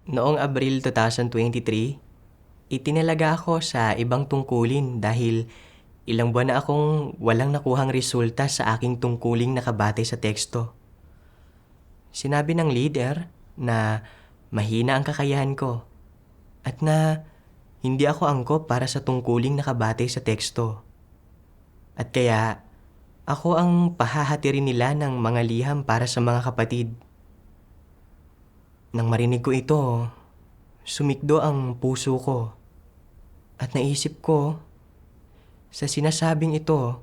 Noong Abril 2023, itinalaga ako sa ibang tungkulin dahil ilang buwan na akong walang nakuhang resulta sa aking tungkuling nakabatay sa teksto. Sinabi ng leader na mahina ang kakayahan ko at na hindi ako angkop para sa tungkuling nakabatay sa teksto. At kaya ako ang pahahatirin nila ng mga liham para sa mga kapatid. Nang marinig ko ito, sumikdo ang puso ko at naisip ko, sa sinasabing ito,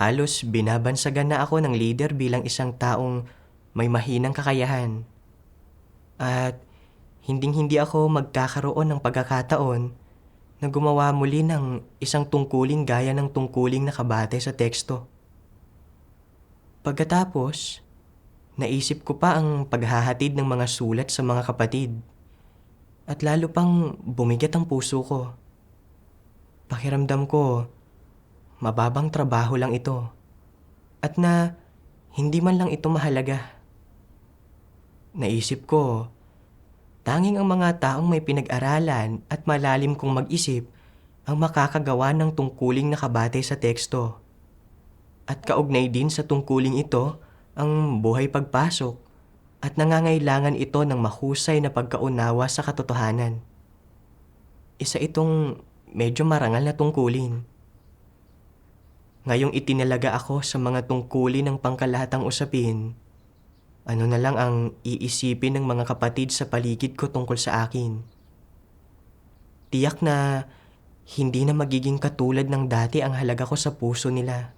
halos binabansagan na ako ng leader bilang isang taong may mahinang kakayahan. At hinding-hindi ako magkakaroon ng pagkakataon na gumawa muli ng isang tungkuling gaya ng tungkuling nakabatay sa teksto. Pagkatapos, naisip ko pa ang paghahatid ng mga sulat sa mga kapatid at lalo pang bumigat ang puso ko. Pakiramdam ko, mababang trabaho lang ito at na hindi man lang ito mahalaga. Naisip ko, tanging ang mga taong may pinag-aralan at malalim kong mag-isip ang makakagawa ng tungkuling nakabatay sa teksto. At kaugnay din sa tungkuling ito ang buhay pagpasok at nangangailangan ito ng mahusay na pagkaunawa sa katotohanan. Isa itong medyo marangal na tungkulin. Ngayong itinalaga ako sa mga tungkulin ng pangkalahatang usapin, ano na lang ang iisipin ng mga kapatid sa paligid ko tungkol sa akin. Tiyak na hindi na magiging katulad ng dati ang halaga ko sa puso nila.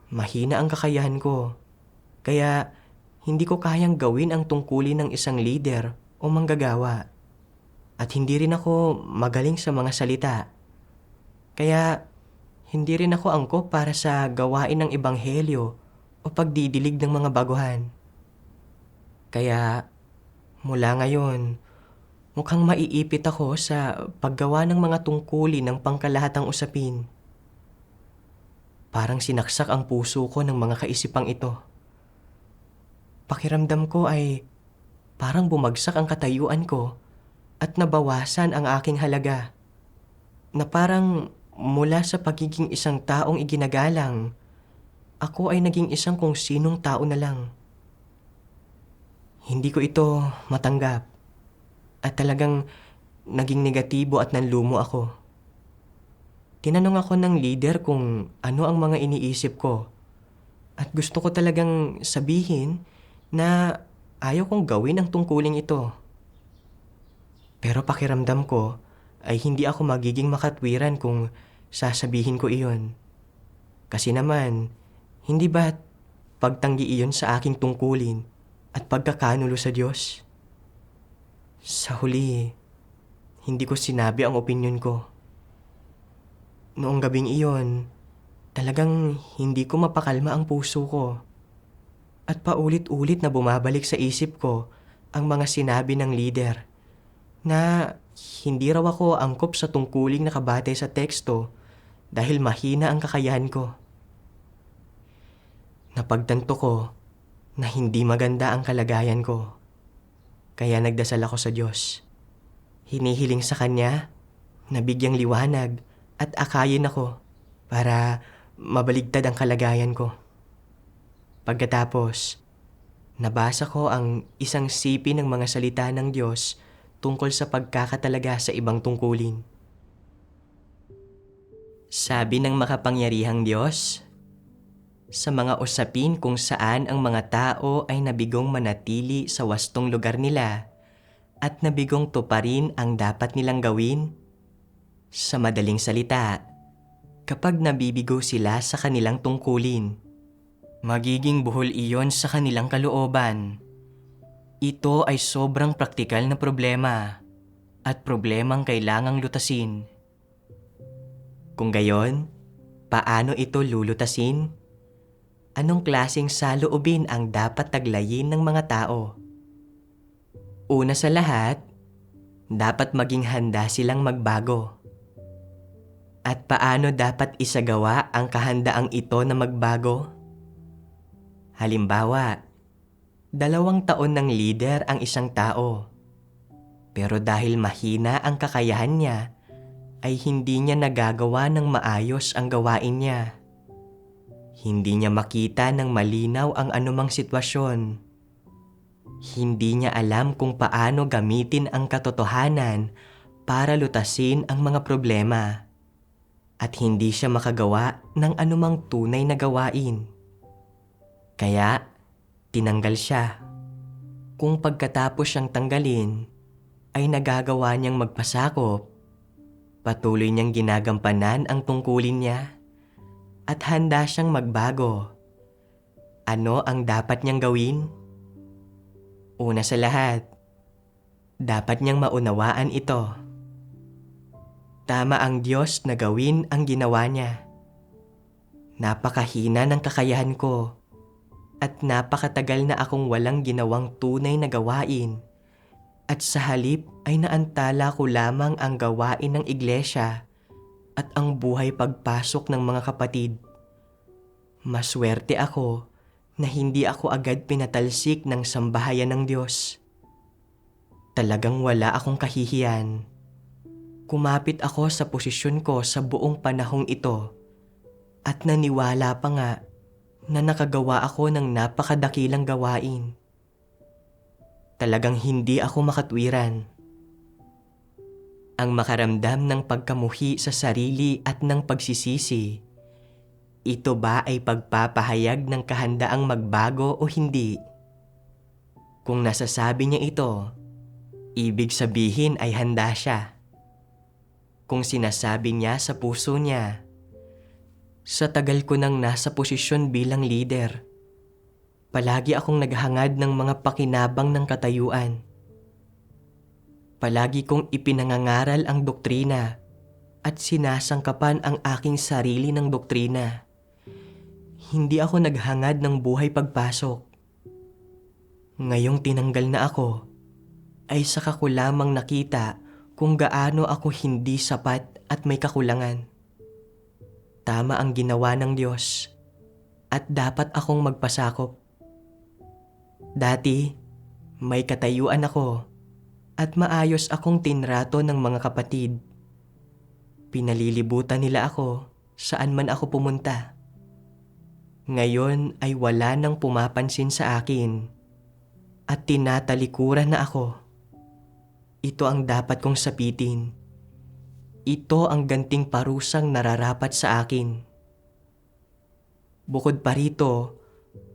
Mahina ang kakayahan ko, kaya hindi ko kayang gawin ang tungkulin ng isang leader o manggagawa. At hindi rin ako magaling sa mga salita. Kaya hindi rin ako angkop para sa gawain ng ebanghelyo o pagdidilig ng mga baguhan. Kaya mula ngayon, mukhang maiipit ako sa paggawa ng mga tungkulin ng pangkalahatang usapin. Parang sinaksak ang puso ko ng mga kaisipang ito. Pakiramdam ko ay parang bumagsak ang katayuan ko at nabawasan ang aking halaga. Na parang mula sa pagiging isang taong iginagalang, ako ay naging isang kung sinong tao na lang. Hindi ko ito matanggap at talagang naging negatibo at nanlumo ako. Tinanong ako ng leader kung ano ang mga iniisip ko at gusto ko talagang sabihin na ayaw kong gawin ang tungkuling ito. Pero pakiramdam ko ay hindi ako magiging makatwiran kung sasabihin ko iyon. Kasi naman, hindi ba't pagtanggi iyon sa aking tungkulin at pagkakanulo sa Diyos? Sa huli, hindi ko sinabi ang opinyon ko. Noong gabing iyon, talagang hindi ko mapakalma ang puso ko. At paulit-ulit na bumabalik sa isip ko ang mga sinabi ng leader na hindi raw ako angkop sa tungkuling nakabatay sa teksto dahil mahina ang kakayahan ko. Napagtanto ko na hindi maganda ang kalagayan ko. Kaya nagdasal ako sa Diyos. Hinihiling sa Kanya na bigyang liwanag at akayin ako para mabaligtad ang kalagayan ko. Pagkatapos, nabasa ko ang isang sipi ng mga salita ng Diyos tungkol sa pagkakatalaga sa ibang tungkulin. Sabi ng makapangyarihang Diyos, sa mga usapin kung saan ang mga tao ay nabigong manatili sa wastong lugar nila at nabigong tuparin ang dapat nilang gawin, sa madaling salita, kapag nabibigo sila sa kanilang tungkulin, magiging buhol iyon sa kanilang kalooban. Ito ay sobrang praktikal na problema at problemang kailangang lutasin. Kung gayon, paano ito lulutasin? Anong klaseng saloobin ang dapat taglayin ng mga tao? Una sa lahat, dapat maging handa silang magbago. At paano dapat isagawa ang kahandaang ito na magbago? Halimbawa, 2 taon ng leader ang isang tao Pero dahil mahina ang kakayahan niya, ay hindi niya nagagawa ng maayos ang gawain niya. Hindi niya makita ng malinaw ang anumang sitwasyon. Hindi niya alam kung paano gamitin ang katotohanan para lutasin ang mga problema. At hindi siya makagawa ng anumang tunay na gawain. Kaya, tinanggal siya. Kung pagkatapos siyang tanggalin, ay nagagawa niyang magpasakop, patuloy niyang ginagampanan ang tungkulin niya, at handa siyang magbago. Ano ang dapat niyang gawin? Una sa lahat, dapat niyang maunawaan ito. Tama ang Diyos na gawin ang ginawa niya. Napakahina ng kakayahan ko at napakatagal na akong walang ginawang tunay na gawain, at sa halip ay naantala ko lamang ang gawain ng iglesia at ang buhay pagpasok ng mga kapatid. Maswerte ako na hindi ako agad pinatalsik ng sambahayan ng Diyos. Talagang wala akong kahihiyan. Kumapit ako sa posisyon ko sa buong panahong ito at naniwala pa nga na nakagawa ako ng napakadakilang gawain. Talagang hindi ako makatwiran. Ang makaramdam ng pagkamuhi sa sarili at ng pagsisisi, ito ba ay pagpapahayag ng kahandaang magbago o hindi? Kung nasasabi niya ito, ibig sabihin ay handa siya. Kung sinasabi niya sa puso niya, sa tagal ko nang nasa posisyon bilang leader, palagi akong naghangad ng mga pakinabang ng katayuan. Palagi kong ipinangangaral ang doktrina at sinasangkapan ang aking sarili ng doktrina. Hindi ako naghangad ng buhay pagpasok. Ngayong tinanggal na ako, ay saka ko lamang nakita kung gaano ako hindi sapat at may kakulangan. Tama ang ginawa ng Diyos at dapat akong magpasakop. Dati, may katayuan ako at maayos akong tinrato ng mga kapatid. Pinalilibutan nila ako saan man ako pumunta. Ngayon ay wala nang pumapansin sa akin at tinatalikuran na ako. Ito ang dapat kong sapitin. Ito ang ganting parusang nararapat sa akin. Bukod pa rito,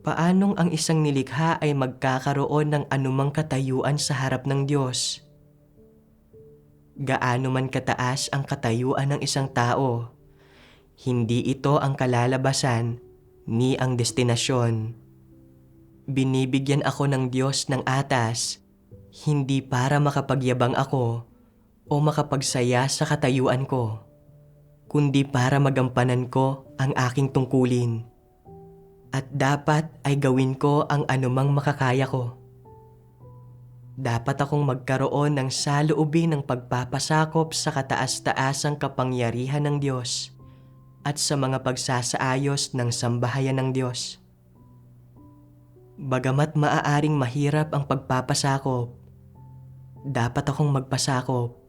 paanong ang isang nilikha ay magkakaroon ng anumang katayuan sa harap ng Diyos? Gaano man kataas ang katayuan ng isang tao, hindi ito ang kalalabasan ni ang destinasyon. Binibigyan ako ng Diyos ng atas, hindi para makapagyabang ako o makapagsaya sa katayuan ko, kundi para magampanan ko ang aking tungkulin. At dapat ay gawin ko ang anumang makakaya ko. Dapat akong magkaroon ng saloobin ng pagpapasakop sa kataas-taasang kapangyarihan ng Diyos at sa mga pagsasaayos ng sambahayan ng Diyos. Bagamat maaaring mahirap ang pagpapasakop, dapat akong magpasakop.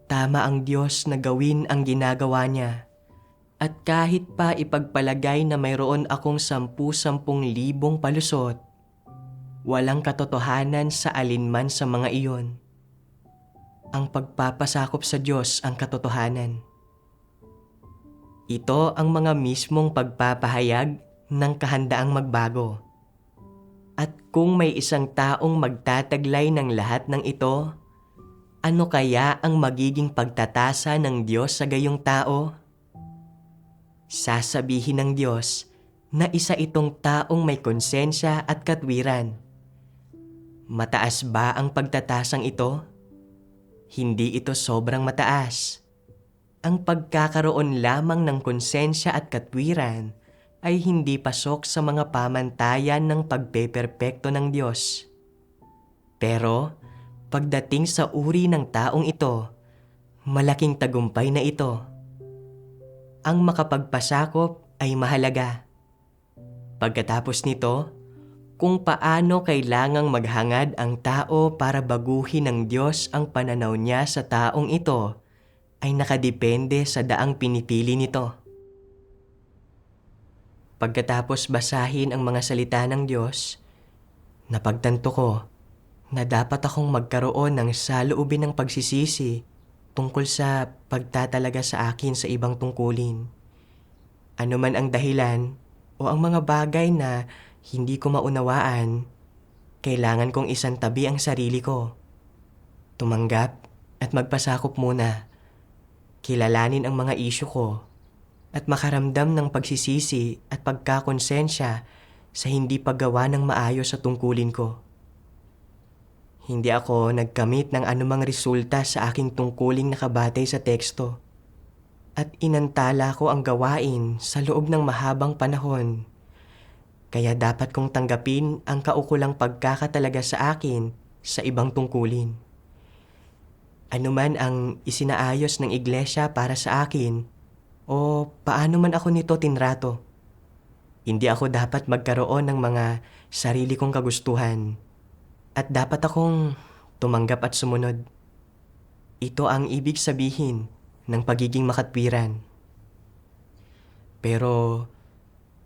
Tama ang Diyos na gawin ang ginagawa niya. At kahit pa ipagpalagay na mayroon akong 10,000 palusot, walang katotohanan sa alinman sa mga iyon. Ang pagpapasakop sa Diyos ang katotohanan. Ito ang mga mismong pagpapahayag ng kahandaang magbago. At kung may isang taong magtataglay ng lahat ng ito, ano kaya ang magiging pagtatasa ng Diyos sa gayong tao? Sasabihin ng Diyos na isa itong taong may konsensya at katwiran. Mataas ba ang pagtatasang ito? Hindi ito sobrang mataas. Ang pagkakaroon lamang ng konsensya at katwiran ay hindi pasok sa mga pamantayan ng pagpeperpekto ng Diyos. Pero pagdating sa uri ng taong ito, malaking tagumpay na ito. Ang makapagpasakop ay mahalaga. Pagkatapos nito, kung paano kailangang maghangad ang tao para baguhin ng Diyos ang pananaw niya sa taong ito ay nakadepende sa daang pinipili nito. Pagkatapos basahin ang mga salita ng Diyos, napagtanto ko na dapat akong magkaroon ng saloobin ng pagsisisi tungkol sa pagtatalaga sa akin sa ibang tungkulin. Ano man ang dahilan o ang mga bagay na hindi ko maunawaan, kailangan kong isantabi ang sarili ko. Tumanggap at magpasakop muna. Kilalanin ang mga isyu ko at makaramdam ng pagsisisi at pagkakonsensya sa hindi paggawa ng maayos sa tungkulin ko. Hindi ako nagkamit ng anumang resulta sa aking tungkuling nakabatay sa teksto at inantala ko ang gawain sa loob ng mahabang panahon. Kaya dapat kong tanggapin ang kaukulang pagkakatalaga sa akin sa ibang tungkulin. Ano man ang isinaayos ng iglesia para sa akin o paano man ako nito tinrato, hindi ako dapat magkaroon ng mga sarili kong kagustuhan at dapat akong tumanggap at sumunod. Ito ang ibig sabihin ng pagiging makatwiran. Pero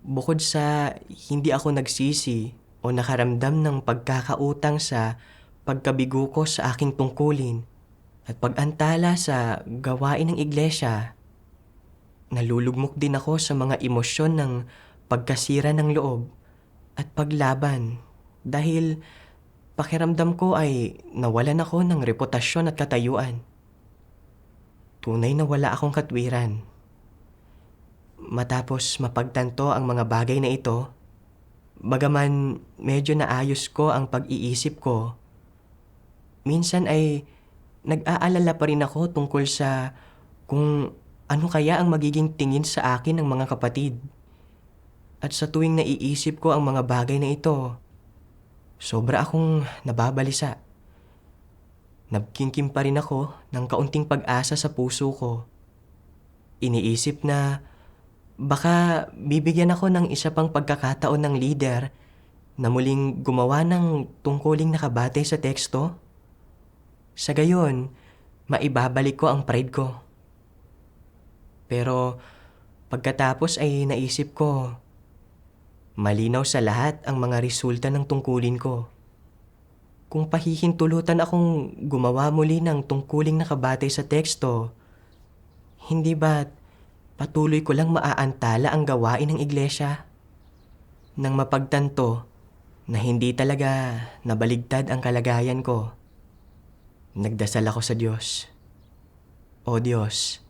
bukod sa hindi ako nagsisi o nakaramdam ng pagkakautang sa pagkabigo ko sa aking tungkulin at pag-antala sa gawain ng iglesia, nalulugmok din ako sa mga emosyon ng pagkasira ng loob at paglaban dahil pakiramdam ko ay nawalan ako ng reputasyon at katayuan. Tunay na wala akong katwiran. Matapos mapagtanto ang mga bagay na ito, bagaman medyo naayos ko ang pag-iisip ko, minsan ay nag-aalala pa rin ako tungkol sa kung ano kaya ang magiging tingin sa akin ng mga kapatid. At sa tuwing naiisip ko ang mga bagay na ito, sobra akong nababalisa. Nagkimkim pa rin ako ng kaunting pag-asa sa puso ko. Iniisip na baka bibigyan ako ng isa pang pagkakataon ng leader na muling gumawa ng tungkuling nakabatay sa teksto. Sa gayon, maibabalik ko ang pride ko. Pero pagkatapos ay naisip ko, malinaw sa lahat ang mga resulta ng tungkulin ko. Kung pahihintulutan akong gumawa muli ng tungkuling nakabatay sa teksto, hindi ba't patuloy ko lang maaantala ang gawain ng iglesia? Nang mapagtanto na hindi talaga nabaligtad ang kalagayan ko, nagdasal ako sa Diyos. O Diyos,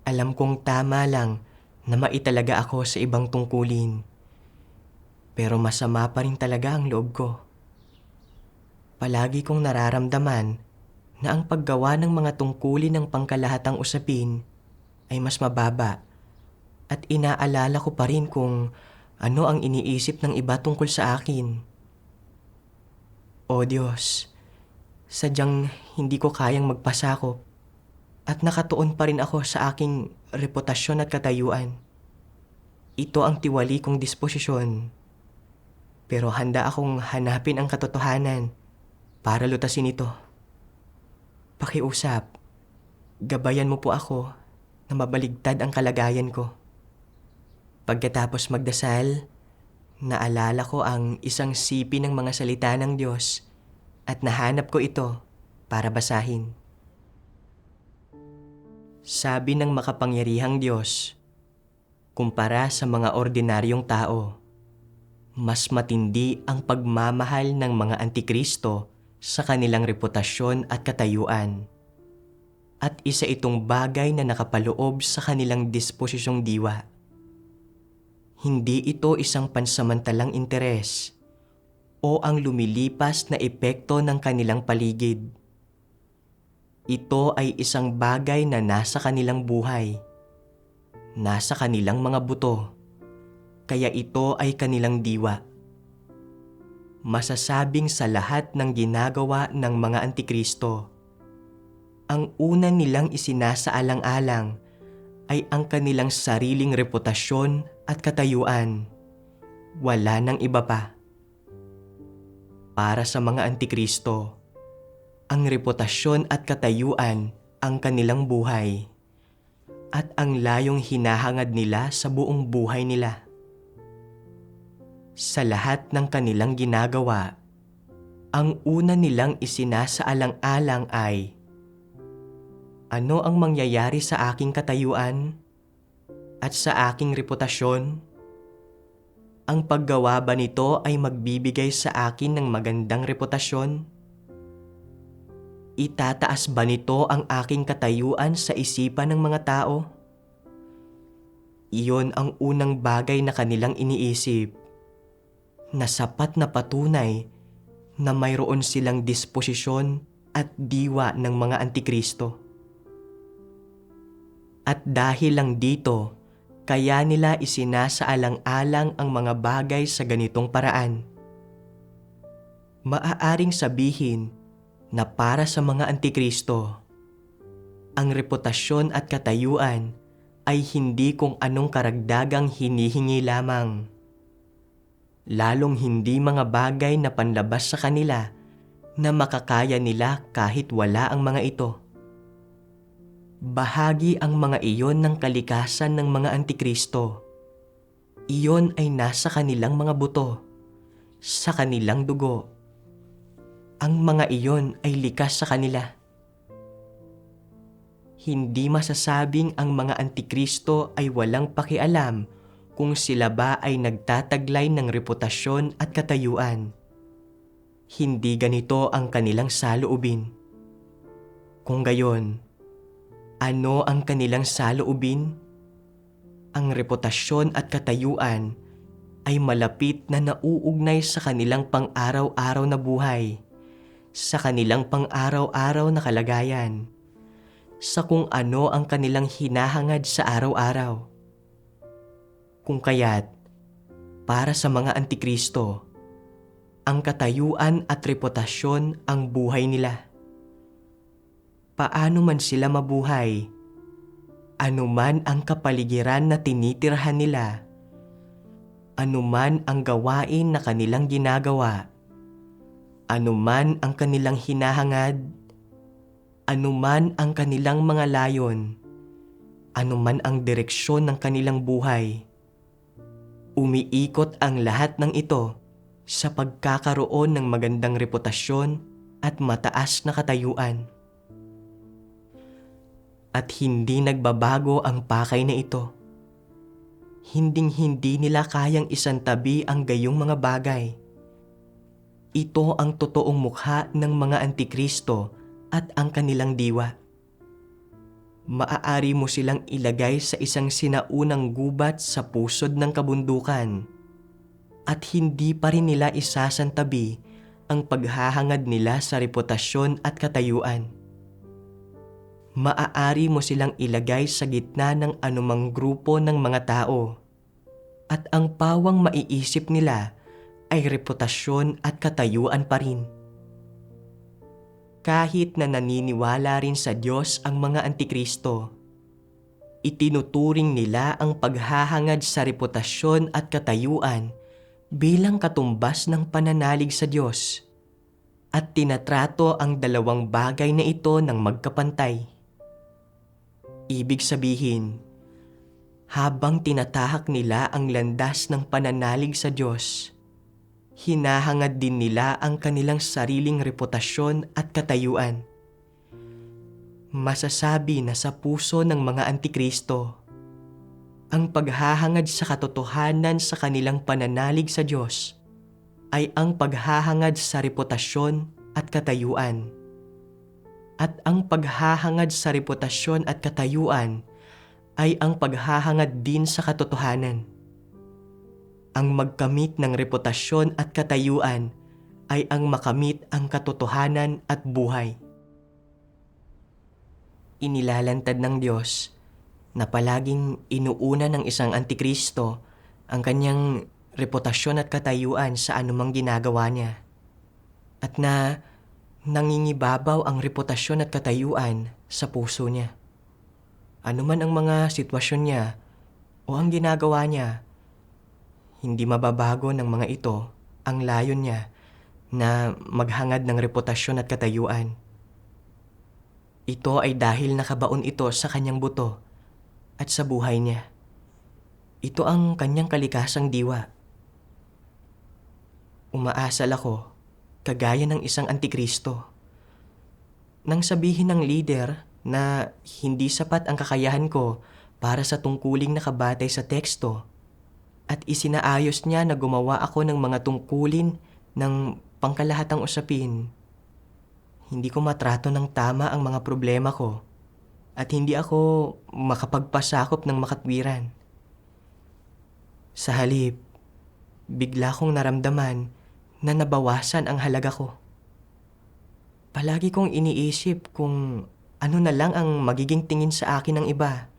alam kong tama lang na maitalaga ako sa ibang tungkulin, pero masama pa rin talaga ang loob ko. Palagi kong nararamdaman na ang paggawa ng mga tungkulin ng pangkalahatang usapin ay mas mababa at inaalala ko pa rin kung ano ang iniisip ng iba tungkol sa akin. O Diyos, sadyang hindi ko kayang magpasakop at nakatuon pa rin ako sa aking reputasyon at katayuan. Ito ang tiwali kong disposisyon, pero handa akong hanapin ang katotohanan para lutasin ito. Pakiusap, gabayan mo po ako na mabaligtad ang kalagayan ko. Pagkatapos magdasal, naalala ko ang isang sipi ng mga salita ng Diyos at nahanap ko ito para basahin. Sabi ng makapangyarihang Diyos, kumpara sa mga ordinaryong tao, mas matindi ang pagmamahal ng mga antikristo sa kanilang reputasyon at katayuan. At isa itong bagay na nakapaloob sa kanilang disposisyong diwa. Hindi ito isang pansamantalang interes o ang lumilipas na epekto ng kanilang paligid. Ito ay isang bagay na nasa kanilang buhay, nasa kanilang mga buto, kaya ito ay kanilang diwa. Masasabing sa lahat ng ginagawa ng mga antikristo, ang una nilang isinasaalang-alang ay ang kanilang sariling reputasyon at katayuan. Wala nang iba pa. Para sa mga Antikristo, ang reputasyon at katayuan ang kanilang buhay at ang layong hinahangad nila sa buong buhay nila. Sa lahat ng kanilang ginagawa, ang una nilang isinasaalang-alang ay, ano ang mangyayari sa aking katayuan at sa aking reputasyon? Ang paggawa ba nito ay magbibigay sa akin ng magandang reputasyon? Itataas ba nito ang aking katayuan sa isipan ng mga tao? Iyon ang unang bagay na kanilang iniisip, na sapat na patunay na mayroon silang disposisyon at diwa ng mga Antikristo. At dahil lang dito, kaya nila isinasaalang-alang ang mga bagay sa ganitong paraan. Maaaring sabihin na para sa mga Antikristo, ang reputasyon at katayuan ay hindi kung anong karagdagang hinihingi lamang. Lalong hindi mga bagay na panlabas sa kanila na makakaya nila kahit wala ang mga ito. Bahagi ang mga iyon ng kalikasan ng mga Antikristo. Iyon ay nasa kanilang mga buto, sa kanilang dugo. Ang mga iyon ay likas sa kanila. Hindi masasabing ang mga Antikristo ay walang pakialam kung sila ba ay nagtataglay ng reputasyon at katayuan. Hindi ganito ang kanilang saloobin. Kung gayon, ano ang kanilang saloobin? Ang reputasyon at katayuan ay malapit na nauugnay sa kanilang pang-araw-araw na buhay, sa kanilang pang-araw-araw na kalagayan, sa kung ano ang kanilang hinahangad sa araw-araw. Kung kaya't, para sa mga Antikristo, ang katayuan at reputasyon ang buhay nila. Paano man sila mabuhay, anuman ang kapaligiran na tinitirhan nila, anuman ang gawain na kanilang ginagawa, anuman ang kanilang hinahangad, anuman ang kanilang mga layon, anuman ang direksyon ng kanilang buhay, umiikot ang lahat ng ito sa pagkakaroon ng magandang reputasyon at mataas na katayuan. At hindi nagbabago ang pakay na ito. Hinding-hindi nila kayang isantabi ang gayong mga bagay. Ito ang totoong mukha ng mga Antikristo at ang kanilang diwa. Maaari mo silang ilagay sa isang sinaunang gubat sa pusod ng kabundukan at hindi pa rin nila isasantabi ang paghahangad nila sa reputasyon at katayuan. Maaari mo silang ilagay sa gitna ng anumang grupo ng mga tao at ang pawang maiisip nila ay reputasyon at katayuan pa rin. Kahit na naniniwala rin sa Diyos ang mga Antikristo, itinuturing nila ang paghahangad sa reputasyon at katayuan bilang katumbas ng pananalig sa Diyos at tinatrato ang dalawang bagay na ito ng magkapantay. Ibig sabihin, habang tinatahak nila ang landas ng pananalig sa Diyos, hinahangad din nila ang kanilang sariling reputasyon at katayuan. Masasabi na sa puso ng mga Antikristo, ang paghahangad sa katotohanan sa kanilang pananalig sa Diyos ay ang paghahangad sa reputasyon at katayuan. At ang paghahangad sa reputasyon at katayuan ay ang paghahangad din sa katotohanan. Ang magkamit ng reputasyon at katayuan ay ang makamit ang katotohanan at buhay. Inilalantad ng Diyos na palaging inuuna ng isang Antikristo ang kanyang reputasyon at katayuan sa anumang ginagawa niya. At na nangingibabaw ang reputasyon at katayuan sa puso niya. Anuman ang mga sitwasyon niya o ang ginagawa niya, hindi mababago ng mga ito ang layon niya na maghangad ng reputasyon at katayuan. Ito ay dahil nakabaon ito sa kanyang buto at sa buhay niya. Ito ang kanyang kalikasang diwa. Umaasal ako, kagaya ng isang antikristo. Nang sabihin ng leader na hindi sapat ang kakayahan ko para sa tungkuling nakabatay sa teksto at isinaayos niya na gumawa ako ng mga tungkulin ng pangkalahatang usapin, hindi ko matrato ng tama ang mga problema ko at hindi ako makapagpasakop ng makatwiran. Sa halip, bigla kong naramdaman na nabawasan ang halaga ko. Palagi kong iniisip kung ano na lang ang magiging tingin sa akin ng iba.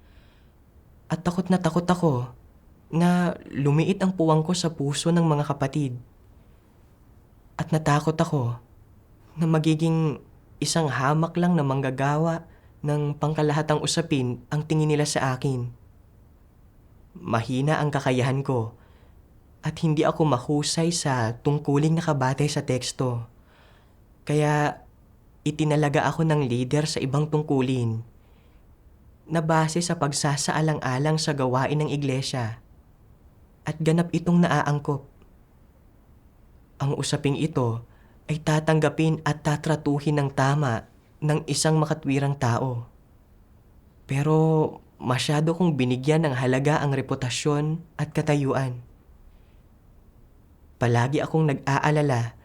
At takot ako na lumiit ang puwang ko sa puso ng mga kapatid. At natakot ako na magiging isang hamak lang na manggagawa ng pangkalahatang usapin ang tingin nila sa akin. Mahina ang kakayahan ko at hindi ako mahusay sa tungkuling nakabatay sa teksto. Kaya itinalaga ako ng leader sa ibang tungkulin na base sa pagsasaalang-alang sa gawain ng iglesia at ganap itong naaangkop. Ang usaping ito ay tatanggapin at tatratuhin ng tama ng isang makatwirang tao. Pero masyado kong binigyan ng halaga ang reputasyon at katayuan. Palagi akong nag-aalala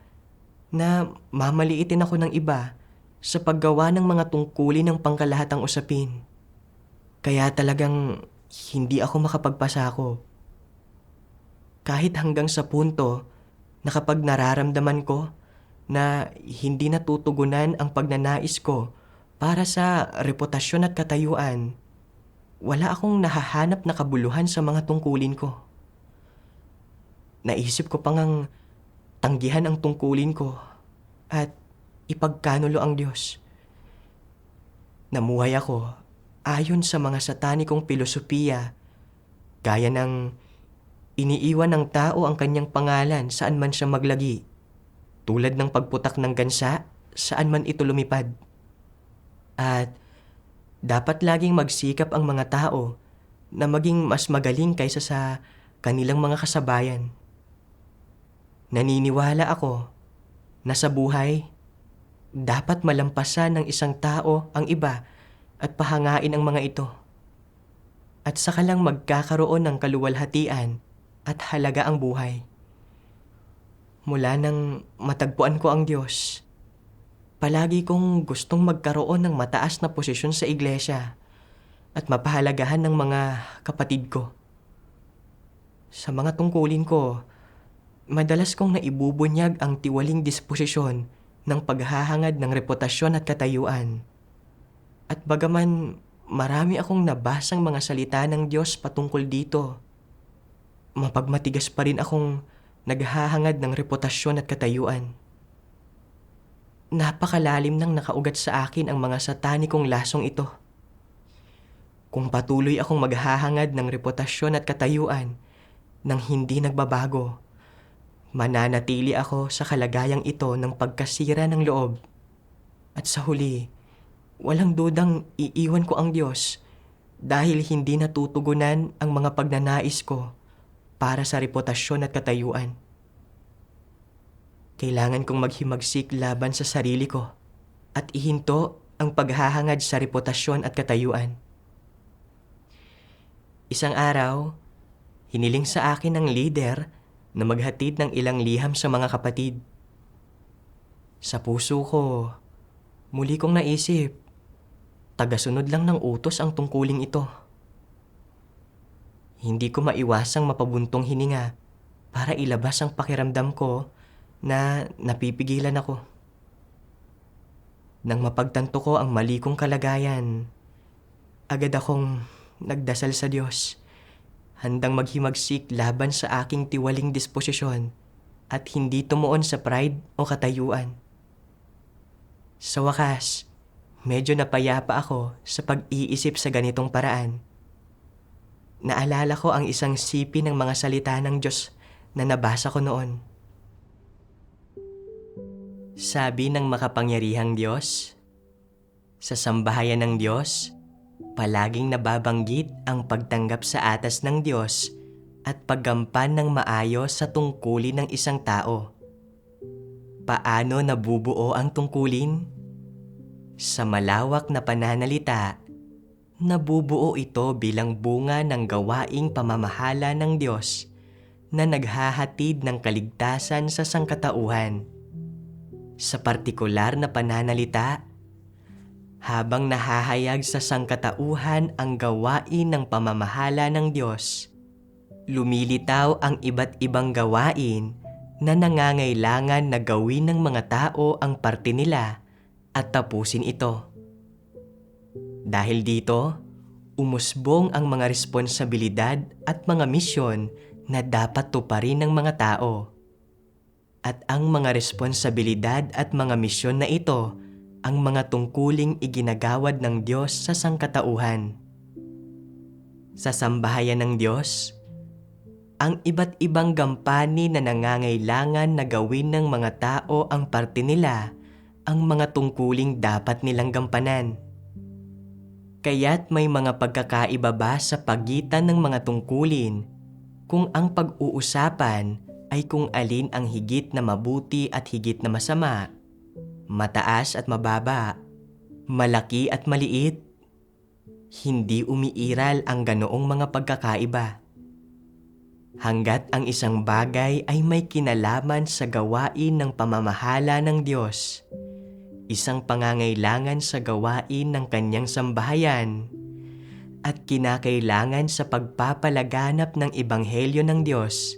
na mamaliitin ako ng iba sa paggawa ng mga tungkulin ng pangkalahatang usapin. Kaya talagang hindi ako makapagpasakop. Kahit hanggang sa punto na kapag nararamdaman ko na hindi natutugunan ang pagnanais ko para sa reputasyon at katayuan, wala akong nahahanap na kabuluhan sa mga tungkulin ko. Naisip ko pa ngang tanggihan ang tungkulin ko at ipagkanulo ang Diyos. Namuhay ako ayon sa mga satanikong filosofiya, gaya ng iniiwan ng tao ang kanyang pangalan saan man siya maglagi, tulad ng pagputak ng gansa saan man ito lumipad. At dapat laging magsikap ang mga tao na maging mas magaling kaysa sa kanilang mga kasabayan. Naniniwala ako na sa buhay, dapat malampasan ng isang tao ang iba at pahangain ang mga ito. At saka lang magkakaroon ng kaluwalhatian at halaga ang buhay. Mula nang matagpuan ko ang Diyos, palagi kong gustong magkaroon ng mataas na posisyon sa iglesia at mapahalagahan ng mga kapatid ko. Sa mga tungkulin ko, madalas kong naibubunyag ang tiwaling disposisyon ng paghahangad ng reputasyon at katayuan. At bagaman marami akong nabasang mga salita ng Diyos patungkol dito, mapagmatigas pa rin akong naghahangad ng reputasyon at katayuan. Napakalalim nang nakaugat sa akin ang mga satanikong lasong ito. Kung patuloy akong maghahangad ng reputasyon at katayuan nang hindi nagbabago, mananatili ako sa kalagayang ito ng pagkasira ng loob. At sa huli, walang dudang iiwan ko ang Diyos dahil hindi natutugunan ang mga pagnanais ko para sa reputasyon at katayuan. Kailangan kong maghimagsik laban sa sarili ko at ihinto ang paghahangad sa reputasyon at katayuan. Isang araw, hiniling sa akin ng leader na maghatid ng ilang liham sa mga kapatid. Sa puso ko, muli kong naisip, tagasunod lang ng utos ang tungkuling ito. Hindi ko maiwasang mapabuntong hininga para ilabas ang pakiramdam ko na napipigilan ako. Nang mapagtanto ko ang mali kong kalagayan, agad akong nagdasal sa Diyos, handang maghimagsik laban sa aking tiwaling disposisyon at hindi tumuon sa pride o katayuan. Sa wakas, medyo napayapa ako sa pag-iisip sa ganitong paraan. Naalala ko ang isang sipi ng mga salita ng Diyos na nabasa ko noon. Sabi ng makapangyarihang Diyos, sa sambahayan ng Diyos, palaging nababanggit ang pagtanggap sa atas ng Diyos at paggampan ng maayos sa tungkulin ng isang tao. Paano nabubuo ang tungkulin? Sa malawak na pananalita, nabubuo ito bilang bunga ng gawaing pamamahala ng Diyos na naghahatid ng kaligtasan sa sangkatauhan. Sa partikular na pananalita, habang nahahayag sa sangkatauhan ang gawain ng pamamahala ng Diyos, lumilitaw ang iba't ibang gawain na nangangailangan na gawin ng mga tao ang parte nila at tapusin ito. Dahil dito, umusbong ang mga responsibilidad at mga misyon na dapat tuparin ng mga tao. At ang mga responsibilidad at mga misyon na ito ang mga tungkuling iginagawad ng Diyos sa sangkatauhan. Sa sambahayan ng Diyos, ang iba't ibang gampanin na nangangailangan na gawin ng mga tao ang parte nila ang mga tungkuling dapat nilang gampanan. Kaya't may mga pagkakaiba ba sa pagitan ng mga tungkulin kung ang pag-uusapan ay kung alin ang higit na mabuti at higit na masama, mataas at mababa, malaki at maliit? Hindi umiiral ang ganoong mga pagkakaiba. Hanggat ang isang bagay ay may kinalaman sa gawain ng pamamahala ng Diyos, isang pangangailangan sa gawain ng kanyang sambahayan, at kinakailangan sa pagpapalaganap ng Ebanghelyo ng Diyos,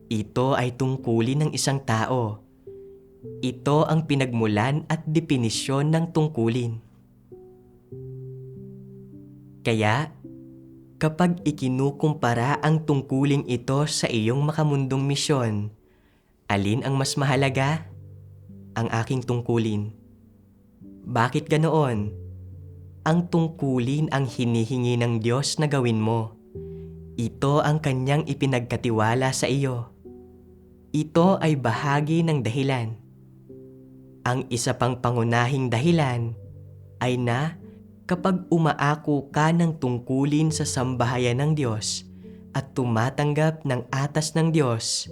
ito ay tungkulin ng isang tao. Ito ang pinagmulan at definisyon ng tungkulin. Kaya, kapag ikinukumpara ang tungkuling ito sa iyong makamundong misyon, alin ang mas mahalaga? Ang aking tungkulin. Bakit ganoon? Ang tungkulin ang hinihingi ng Diyos na gawin mo. Ito ang kanyang ipinagkatiwala sa iyo. Ito ay bahagi ng dahilan. Ang isa pang pangunahing dahilan ay na kapag umaako ka ng tungkulin sa sambahayan ng Diyos at tumatanggap ng atas ng Diyos,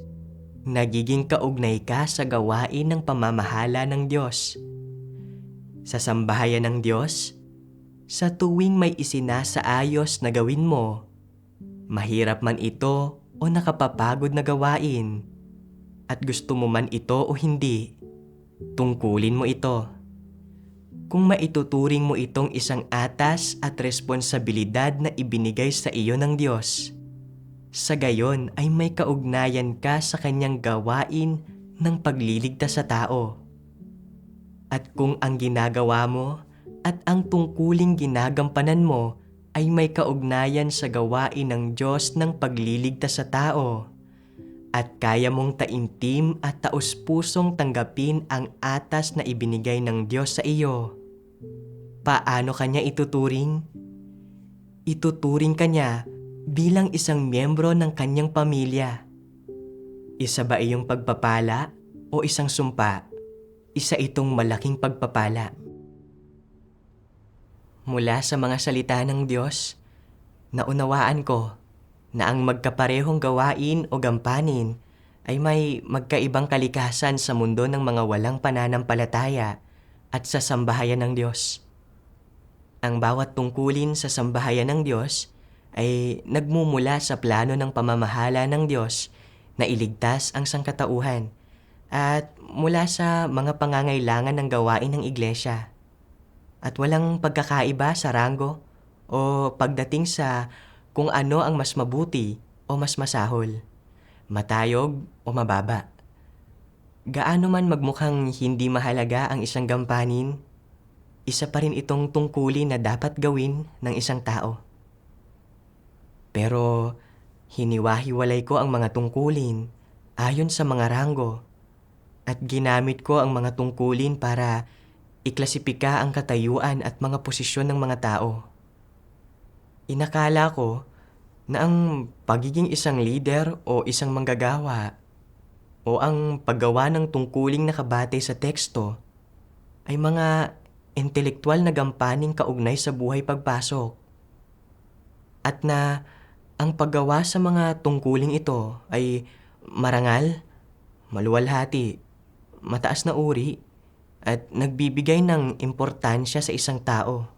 nagiging kaugnay ka sa gawain ng pamamahala ng Diyos. Sa sambahayan ng Diyos, sa tuwing may isinasaayos na gawin mo, mahirap man ito o nakapapagod na gawain, at gusto mo man ito o hindi, tungkulin mo ito. Kung maituturing mo itong isang atas at responsibilidad na ibinigay sa iyo ng Diyos, sa gayon ay may kaugnayan ka sa kanyang gawain ng pagliligtas sa tao. At kung ang ginagawa mo at ang tungkuling ginagampanan mo ay may kaugnayan sa gawain ng Diyos ng pagliligtas sa tao, at kaya mong taimtim at taus-pusong tanggapin ang atas na ibinigay ng Diyos sa iyo, paano kanya ituturing? Ituturing kanya bilang isang miyembro ng kanyang pamilya. Isa ba iyong pagpapala o isang sumpa? Isa itong malaking pagpapala. Mula sa mga salita ng Diyos, naunawaan ko na ang magkaparehong gawain o gampanin ay may magkaibang kalikasan sa mundo ng mga walang pananampalataya at sa sambahayan ng Diyos. Ang bawat tungkulin sa sambahayan ng Diyos ay nagmumula sa plano ng pamamahala ng Diyos na iligtas ang sangkatauhan at mula sa mga pangangailangan ng gawain ng iglesia. At walang pagkakaiba sa ranggo o pagdating sa kung ano ang mas mabuti o mas masahol, matayog o mababa. Gaano man magmukhang hindi mahalaga ang isang gampanin, isa pa rin itong tungkulin na dapat gawin ng isang tao. Pero hiniwa-hiwalay ko ang mga tungkulin ayon sa mga ranggo at ginamit ko ang mga tungkulin para iklasipika ang katayuan at mga posisyon ng mga tao. Inakala ko na ang pagiging isang leader o isang manggagawa o ang paggawa ng tungkuling nakabatay sa teksto ay mga intelektual na gampaning kaugnay sa buhay pagpasok. At na ang paggawa sa mga tungkuling ito ay marangal, maluwalhati, mataas na uri, at nagbibigay ng importansya sa isang tao.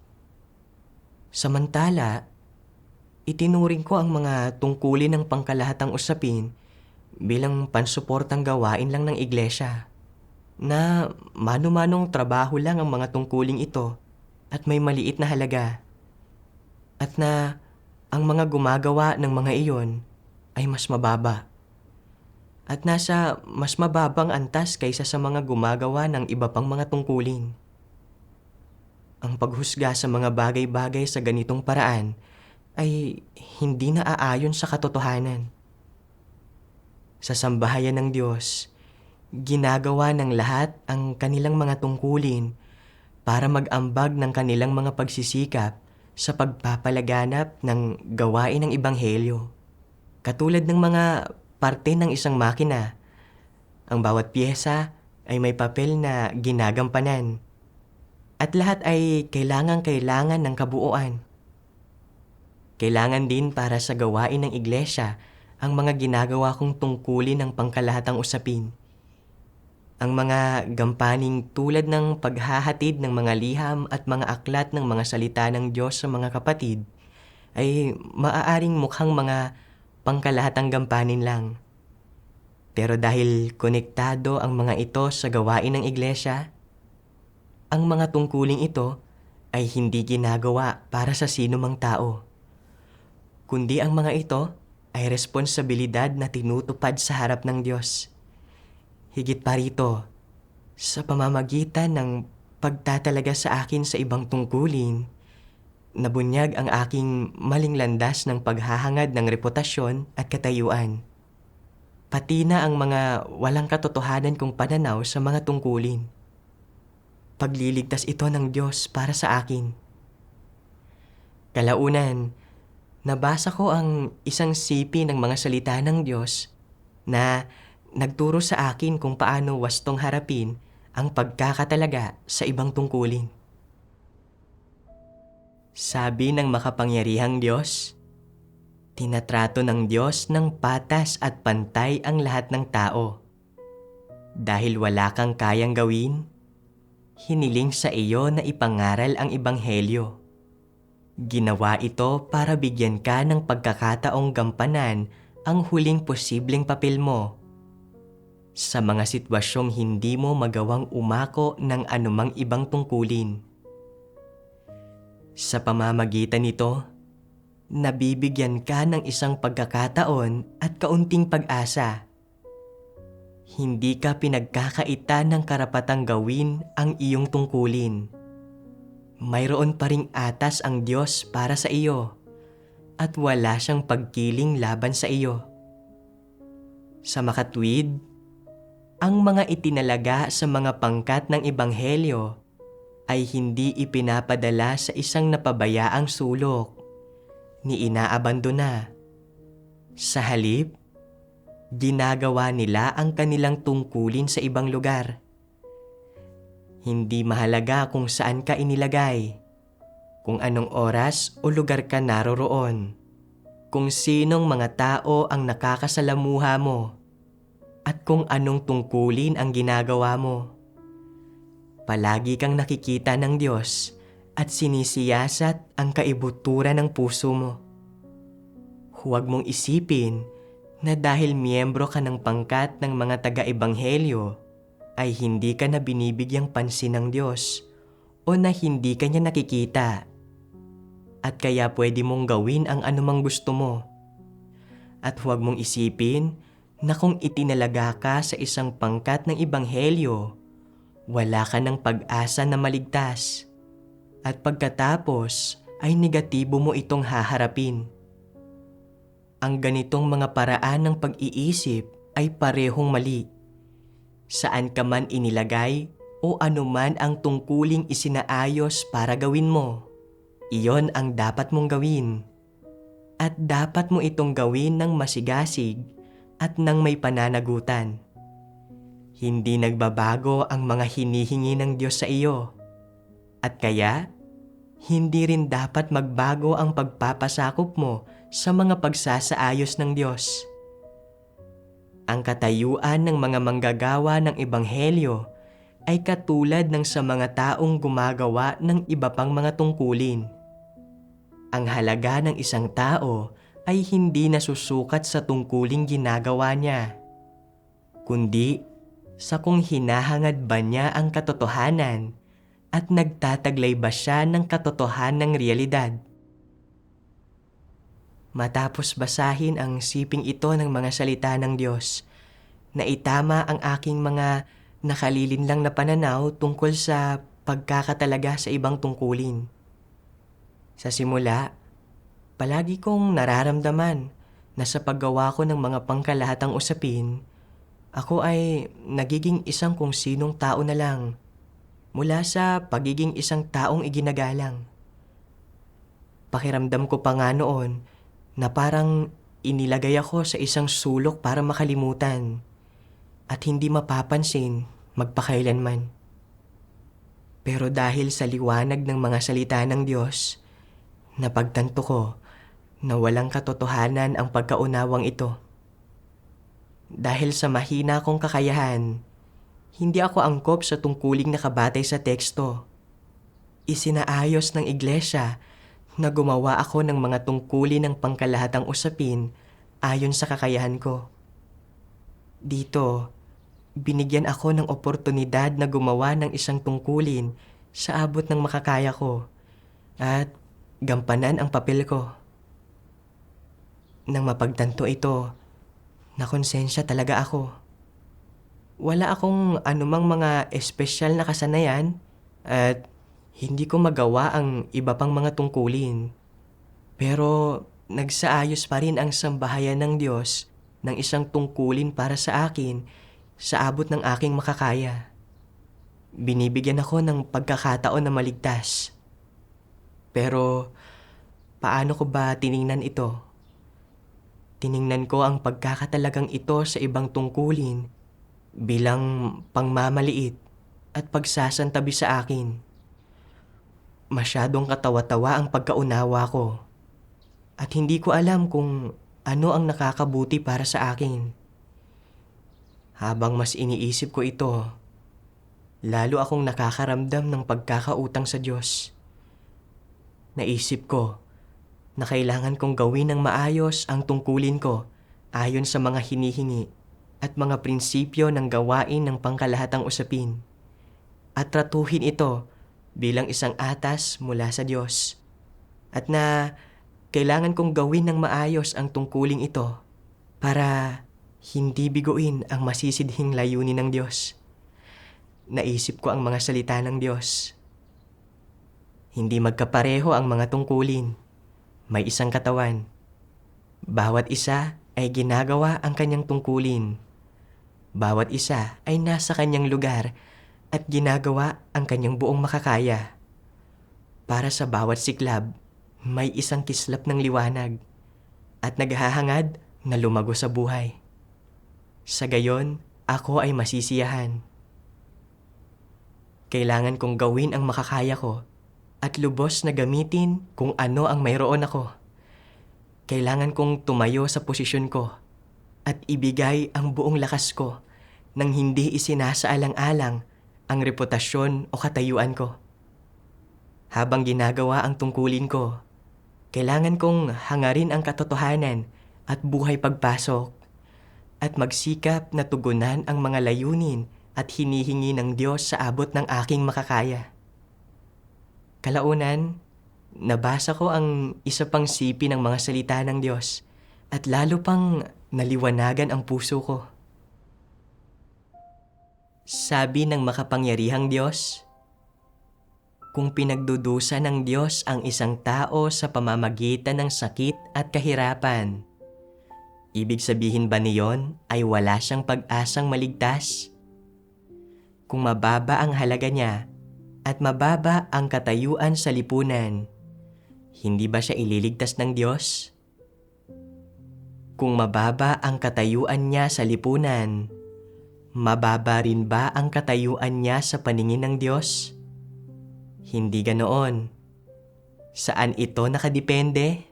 Samantala, itinuring ko ang mga tungkulin ng pangkalahatang usapin bilang pansuportang gawain lang ng iglesia, na mano-manong trabaho lang ang mga tungkuling ito at may maliit na halaga, at na ang mga gumagawa ng mga iyon ay mas mababa at nasa mas mababang antas kaysa sa mga gumagawa ng iba pang mga tungkulin. Ang paghusga sa mga bagay-bagay sa ganitong paraan ay hindi naaayon sa katotohanan. Sa sambahayan ng Diyos, ginagawa ng lahat ang kanilang mga tungkulin para mag-ambag ng kanilang mga pagsisikap sa pagpapalaganap ng gawain ng Ebanghelyo. Katulad ng mga parte ng isang makina, ang bawat piyesa ay may papel na ginagampanan at lahat ay kailangan ng kabuuan. Kailangan din para sa gawain ng iglesia ang mga ginagawa kong tungkulin ng pangkalahatang usapin. Ang mga gampaning tulad ng paghahatid ng mga liham at mga aklat ng mga salita ng Diyos sa mga kapatid ay maaaring mukhang mga pangkalahatang gampanin lang. Pero dahil konektado ang mga ito sa gawain ng iglesia, ang mga tungkuling ito ay hindi ginagawa para sa sino mang tao, kundi ang mga ito ay responsibilidad na tinutupad sa harap ng Diyos. Higit pa rito, sa pamamagitan ng pagtatalaga sa akin sa ibang tungkulin, nabunyag ang aking maling landas ng paghahangad ng reputasyon at katayuan. Pati na ang mga walang katotohanan kong pananaw sa mga tungkulin. Pagliligtas ito ng Diyos para sa akin. Kalaunan, nabasa ko ang isang sipi ng mga salita ng Diyos na nagturo sa akin kung paano wastong harapin ang pagkakatalaga sa ibang tungkulin. Sabi ng makapangyarihang Diyos, tinatrato ng Diyos ng patas at pantay ang lahat ng tao. Dahil wala kang kayang gawin, hiniling sa iyo na ipangaral ang Ebanghelyo. Ginawa ito para bigyan ka ng pagkakataong gampanan ang huling posibleng papel mo sa mga sitwasyong hindi mo magawang umako ng anumang ibang tungkulin. Sa pamamagitan nito, nabibigyan ka ng isang pagkakataon at kaunting pag-asa. Hindi ka pinagkakaitan ng karapatang gawin ang iyong tungkulin. Mayroon pa ring atas ang Diyos para sa iyo at wala siyang pagkiling laban sa iyo. Sa makatwid, ang mga itinalaga sa mga pangkat ng Ebanghelyo ay hindi ipinapadala sa isang napabayaang sulok ni inaabandona. Sa halip, ginagawa nila ang kanilang tungkulin sa ibang lugar. Hindi mahalaga kung saan ka inilagay, kung anong oras o lugar ka naroroon, kung sinong mga tao ang nakakasalamuha mo, at kung anong tungkulin ang ginagawa mo. Palagi kang nakikita ng Diyos at sinisiyasat ang kaibuturan ng puso mo. Huwag mong isipin na dahil miyembro ka ng pangkat ng mga taga-ebanghelyo ay hindi ka na binibigyang pansin ng Diyos o na hindi ka niya nakikita at kaya pwede mong gawin ang anumang gusto mo. At huwag mong isipin na kung itinalaga ka sa isang pangkat ng Ebanghelyo, wala ka ng pag-asa na maligtas at pagkatapos ay negatibo mo itong haharapin. Ang ganitong mga paraan ng pag-iisip ay parehong mali. Saan ka man inilagay o anuman ang tungkuling isinaayos para gawin mo, iyon ang dapat mong gawin. At dapat mo itong gawin ng masigasig at ng may pananagutan. Hindi nagbabago ang mga hinihingi ng Diyos sa iyo. At kaya, hindi rin dapat magbago ang pagpapasakop mo sa mga pagsasaayos ng Diyos. Ang katayuan ng mga manggagawa ng Ebanghelyo ay katulad ng sa mga taong gumagawa ng iba pang mga tungkulin. Ang halaga ng isang tao ay hindi nasusukat sa tungkuling ginagawa niya, kundi sa kung hinahangad ba niya ang katotohanan at nagtataglay ba siya ng katotohanang realidad. Matapos basahin ang siping ito ng mga salita ng Diyos, naitama ang aking mga nakalilinlang na pananaw tungkol sa pagkakatalaga sa ibang tungkulin. Sa simula, palagi kong nararamdaman na sa paggawa ko ng mga pangkalahatang usapin, ako ay nagiging isang kung sinong tao na lang mula sa pagiging isang taong iginagalang. Pakiramdam ko pa nga noon na parang inilagay ako sa isang sulok para makalimutan at hindi mapapansin magpakailanman. Pero dahil sa liwanag ng mga salita ng Diyos, napagtanto ko na walang katotohanan ang pagkaunawang ito. Dahil sa mahina kong kakayahan, hindi ako angkop sa tungkuling nakabatay sa teksto. Isinaayos ng iglesia na gumawa ako ng mga tungkulin ng pangkalahatang usapin ayon sa kakayahan ko. Dito, binigyan ako ng oportunidad na gumawa ng isang tungkulin sa abot ng makakaya ko at gampanan ang papel ko. Nang mapagtanto ito, nakonsensya talaga ako. Wala akong anumang mga espesyal na kasanayan at hindi ko magawa ang iba pang mga tungkulin. Pero nagsaayos pa rin ang sambahayan ng Diyos ng isang tungkulin para sa akin sa abot ng aking makakaya. Binibigyan ako ng pagkakataon na maligtas. Pero paano ko ba tiningnan ito? Tiningnan ko ang pagkakatalagang ito sa ibang tungkulin bilang pangmamaliit at pagsasantabi sa akin. Masyadong katawa-tawa ang pagkaunawa ko at hindi ko alam kung ano ang nakakabuti para sa akin. Habang mas iniisip ko ito, lalo akong nakakaramdam ng pagkakautang sa Diyos. Naisip ko na kailangan kong gawin ng maayos ang tungkulin ko ayon sa mga hinihingi at mga prinsipyo ng gawain ng pangkalahatang usapin at tratuhin ito bilang isang atas mula sa Diyos at na kailangan kong gawin ng maayos ang tungkuling ito para hindi biguin ang masisidhing layunin ng Diyos. Naisip ko ang mga salita ng Diyos. Hindi magkapareho ang mga tungkulin. May isang katawan. Bawat isa ay ginagawa ang kanyang tungkulin. Bawat isa ay nasa kanyang lugar at ginagawa ang kanyang buong makakaya. Para sa bawat siklab, may isang kislap ng liwanag at naghahangad na lumago sa buhay. Sa gayon, ako ay masisiyahan. Kailangan kong gawin ang makakaya ko at lubos na gamitin kung ano ang mayroon ako. Kailangan kong tumayo sa posisyon ko at ibigay ang buong lakas ko nang hindi isinasaalang-alang ang reputasyon o katayuan ko. Habang ginagawa ang tungkulin ko, kailangan kong hangarin ang katotohanan at buhay pagpasok at magsikap na tugunan ang mga layunin at hinihingi ng Diyos sa abot ng aking makakaya. Kalaunan, nabasa ko ang isa pang sipi ng mga salita ng Diyos at lalo pang naliwanagan ang puso ko. Sabi ng makapangyarihang Diyos, kung pinagdudusa ng Diyos ang isang tao sa pamamagitan ng sakit at kahirapan, ibig sabihin ba niyon ay wala siyang pag-asang maligtas? Kung mababa ang halaga niya at mababa ang katayuan sa lipunan, hindi ba siya ililigtas ng Diyos? Kung mababa ang katayuan niya sa lipunan, Mababa rin ba ang katayuan niya sa paningin ng Diyos? Hindi ganoon. Saan ito nakadepende?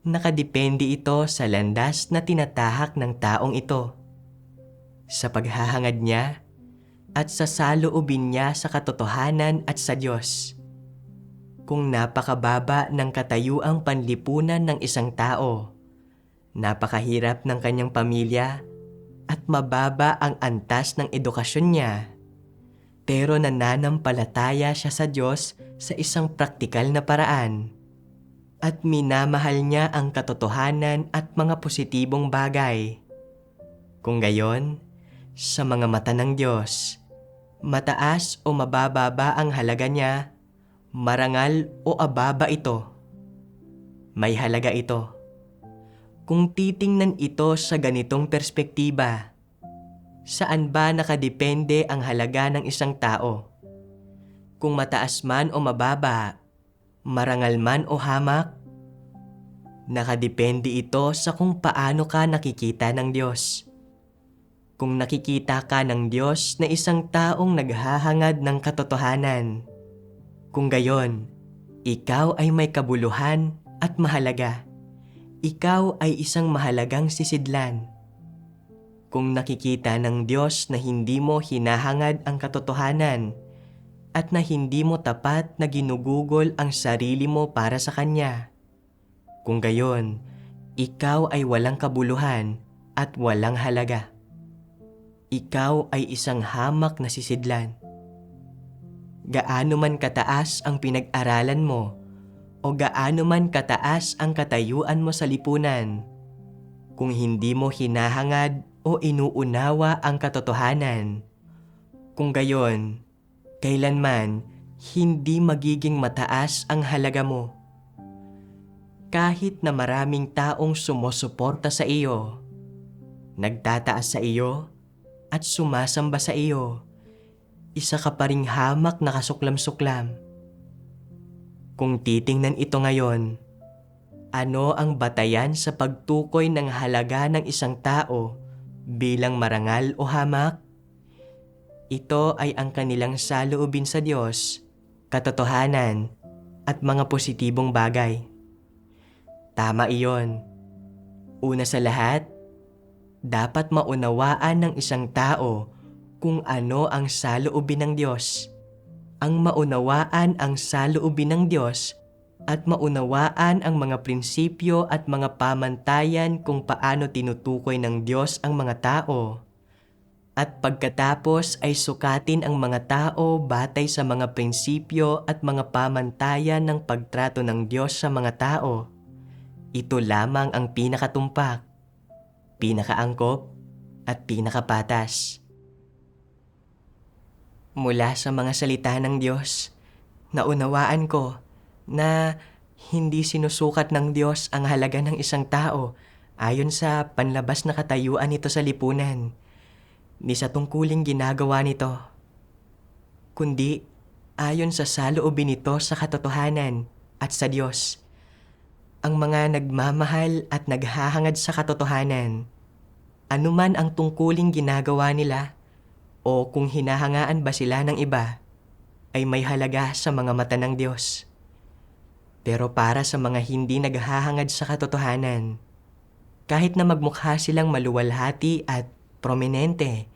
Nakadepende ito sa landas na tinatahak ng taong ito, sa paghahangad niya at sa saloobin niya sa katotohanan at sa Diyos. Kung napakababa ng katayuang panlipunan ng isang tao, napakahirap ng kanyang pamilya at mababa ang antas ng edukasyon niya, pero nananampalataya siya sa Diyos sa isang praktikal na paraan at minamahal niya ang katotohanan at mga positibong bagay. Kung gayon, sa mga mata ng Diyos, mataas o mababa ba ang halaga niya, marangal o ababa ito? May halaga ito. Kung titingnan ito sa ganitong perspektiba, saan ba nakadepende ang halaga ng isang tao? Kung mataas man o mababa, marangal man o hamak, nakadepende ito sa kung paano ka nakikita ng Diyos. Kung nakikita ka ng Diyos na isang taong naghahangad ng katotohanan, kung gayon, ikaw ay may kabuluhan at mahalaga. Ikaw ay isang mahalagang sisidlan. Kung nakikita ng Diyos na hindi mo hinahangad ang katotohanan at na hindi mo tapat na ginugugol ang sarili mo para sa Kanya, kung gayon, ikaw ay walang kabuluhan at walang halaga. Ikaw ay isang hamak na sisidlan. Gaano man kataas ang pinag-aralan mo o gaano man kataas ang katayuan mo sa lipunan, kung hindi mo hinahangad o inuunawa ang katotohanan, kung gayon, kailanman hindi magiging mataas ang halaga mo. Kahit na maraming taong sumusuporta sa iyo, nagtataas sa iyo, at sumasamba sa iyo, isa ka pa ring hamak na kasuklam-suklam. Kung titingnan ito ngayon, ano ang batayan sa pagtukoy ng halaga ng isang tao bilang marangal o hamak? Ito ay ang kanilang saloobin sa Diyos, katotohanan, at mga positibong bagay. Tama iyon. Una sa lahat, dapat maunawaan ng isang tao kung ano ang saloobin ng Diyos. Ang maunawaan ang saloobin ng Diyos at maunawaan ang mga prinsipyo at mga pamantayan kung paano tinutukoy ng Diyos ang mga tao. At pagkatapos ay sukatin ang mga tao batay sa mga prinsipyo at mga pamantayan ng pagtrato ng Diyos sa mga tao. Ito lamang ang pinakatumpak, pinakaangkop, at pinakapatas. Mula sa mga salita ng Diyos, naunawaan ko na hindi sinusukat ng Diyos ang halaga ng isang tao ayon sa panlabas na katayuan nito sa lipunan, ni sa tungkuling ginagawa nito, kundi ayon sa saloobin nito sa katotohanan at sa Diyos. Ang mga nagmamahal at naghahangad sa katotohanan, anuman ang tungkuling ginagawa nila, o kung hinahangaan ba sila ng iba, ay may halaga sa mga mata ng Diyos. Pero para sa mga hindi naghahangad sa katotohanan, kahit na magmukha silang maluwalhati at prominente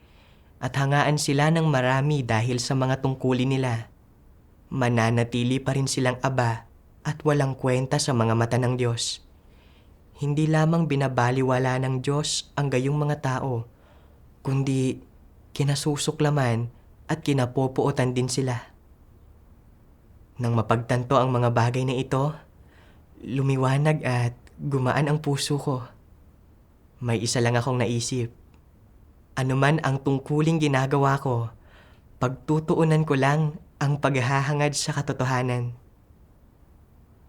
at hangaan sila ng marami dahil sa mga tungkulin nila, mananatili pa rin silang aba at walang kwenta sa mga mata ng Diyos. Hindi lamang binabaliwala ng Diyos ang gayong mga tao, kundi kinasusuklaman at kinapopuotan din sila. Nang mapagtanto ang mga bagay na ito, lumiwanag at gumaan ang puso ko. May isa lang akong naisip. Ano man ang tungkuling ginagawa ko, pagtutuunan ko lang ang paghahangad sa katotohanan.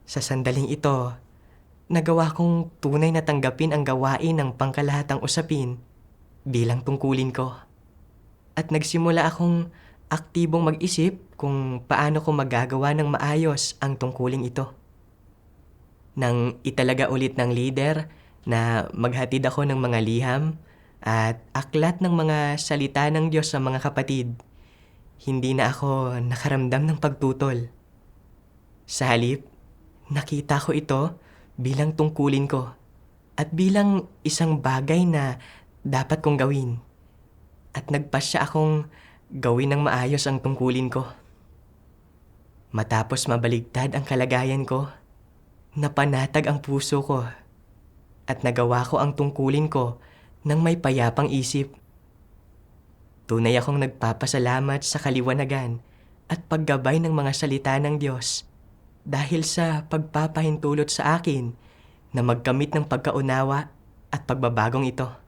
Sa sandaling ito, nagawa kong tunay na tanggapin ang gawain ng pangkalahatang usapin bilang tungkulin ko. At nagsimula akong aktibong mag-isip kung paano ko magagawa ng maayos ang tungkuling ito. Nang italaga ulit ng leader na maghatid ako ng mga liham at aklat ng mga salita ng Diyos sa mga kapatid, hindi na ako nakaramdam ng pagtutol. Sa halip, nakita ko ito bilang tungkulin ko at bilang isang bagay na dapat kong gawin. At nagpasya akong gawin ng maayos ang tungkulin ko. Matapos mabaligtad ang kalagayan ko, napanatag ang puso ko at nagawa ko ang tungkulin ko ng may payapang isip. Tunay akong nagpapasalamat sa kaliwanagan at paggabay ng mga salita ng Diyos dahil sa pagpapahintulot sa akin na magkamit ng pagkaunawa at pagbabagong ito.